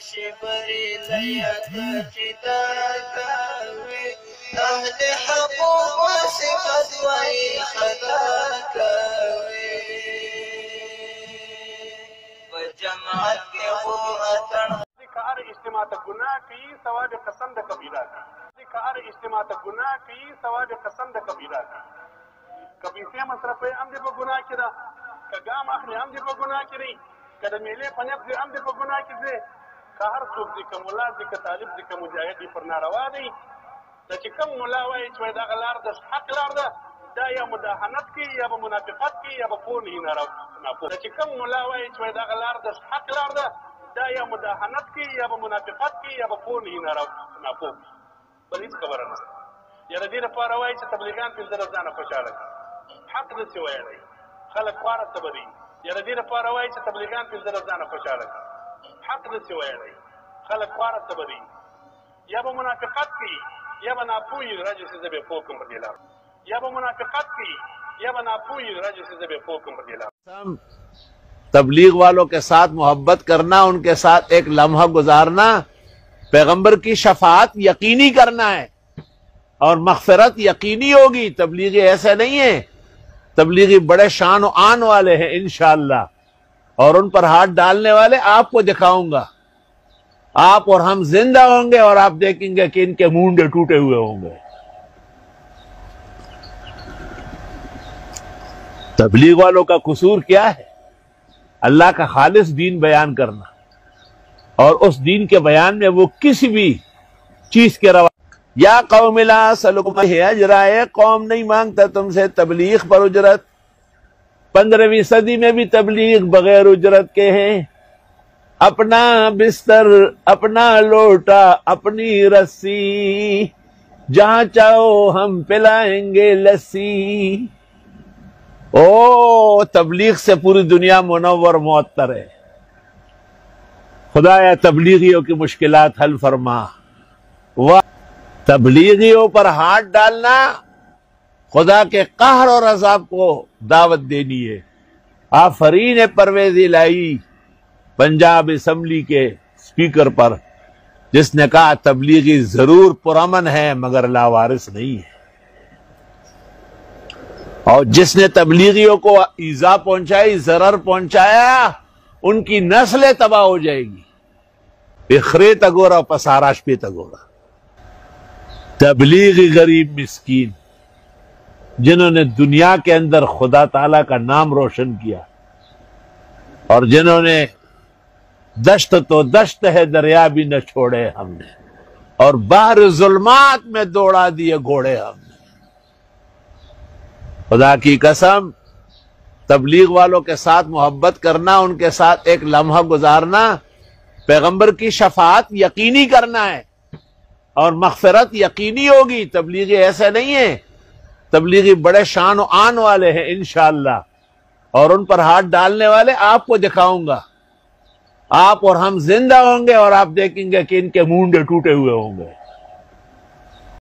شبری لیت چداکاوی اہل حقوق و صفت وی خداکاوی و جماعت کے وہ اتن ہر اجتماع تک گناہ کی ثواب قسم دا کبیرہ کی ہر اجتماع تک گناہ کی ثواب قسم دا کبیرہ کی کبھی سے مصرف ہم دے پا گناہ کرا کہ گام اخلی ہم دے پا گناہ کری کہ دا میلے پنیب دے ہم دے پا گناہ کی دے کہ ہر سوک دی کہ ملا دی کہ طالب دی کہ مجاہد دی پر ناروا دی دا چی کم ملا وائی چوئی دا غلار دا حق لار دا یا مداحنت کی یا با منافقت کی یا با پون ہی ناپو دا چی کم ملا وائی چوئی دا غلار دا حق لار دا یا مداحنت کی یا با منافقت کی یا با پون ہی ناپو بل هیڅ خبره نشته یاره دې لپاره وایي چې تبلیغان پنځه ورځې ځانه خوشحاله کړي حق داسې ویلی خلک خواره څه به دي یاره دې لپاره وایي چې تبلیغان پنځه ورځې ځانه خوشحاله کړي حق داسې ویلی خلک خواره څه به دي یا به منافقت کوي یا به ناپوهي راځي چې زه به پوه کړم په دې لار یا به منافقت کوي یا به ناپوهي راځي چې زه به پوه کړم په دې لار تبلیغ والوں کے ساتھ محبت کرنا، ان کے ساتھ ایک لمحہ گزارنا، پیغمبر کی شفاعت یقینی کرنا ہے اور مغفرت یقینی ہوگی۔ تبلیغی ایسے نہیں ہیں، تبلیغی بڑے شان و آن والے ہیں انشاءاللہ، اور ان پر ہاتھ ڈالنے والے آپ کو دکھاؤں گا۔ آپ اور ہم زندہ ہوں گے اور آپ دیکھیں گے کہ ان کے مونڈے ٹوٹے ہوئے ہوں گے۔ تبلیغ والوں کا قصور کیا ہے؟ اللہ کا خالص دین بیان کرنا، اور اس دین کے بیان میں وہ کسی بھی چیز کے روا یا قوم لا اسألکم علیہ اجرا، قوم نہیں مانگتا تم سے تبلیغ پر اجرت۔ 15ویں صدی میں بھی تبلیغ بغیر اجرت کے ہیں۔ اپنا بستر، اپنا لوٹا، اپنی رسی، جہاں چاہو ہم پلائیں گے لسی۔ او تبلیغ سے پوری دنیا منور معطر ہے۔ خدایا تبلیغیوں کی مشکلات حل فرما۔ تبلیغیوں پر ہاتھ ڈالنا خدا کے قہر اور عذاب کو دعوت دینی ہے۔ آفرین پرویز الہی پنجاب اسمبلی کے اسپیکر پر، جس نے کہا تبلیغی ضرور پرامن ہے مگر لاوارث نہیں ہے، اور جس نے تبلیغیوں کو ایذا پہنچائی، ضرر پہنچایا، ان کی نسلیں تباہ ہو جائے گی۔ بخرے تگورا پساراش پہ تگورا۔ تبلیغی غریب مسکین جنہوں نے دنیا کے اندر خدا تعالیٰ کا نام روشن کیا، اور جنہوں نے دشت تو دشت ہے دریا بھی نہ چھوڑے ہم نے، اور باہر ظلمات میں دوڑا دیے گھوڑے ہم نے۔ خدا کی قسم، تبلیغ والوں کے ساتھ محبت کرنا، ان کے ساتھ ایک لمحہ گزارنا، پیغمبر کی شفاعت یقینی کرنا ہے اور مغفرت یقینی ہوگی۔ تبلیغی ایسے نہیں ہیں، تبلیغی بڑے شان و آن والے ہیں انشاءاللہ، اور ان پر ہاتھ ڈالنے والے آپ کو دکھاؤں گا۔ آپ اور ہم زندہ ہوں گے اور آپ دیکھیں گے کہ ان کے مونڈے ٹوٹے ہوئے ہوں گے۔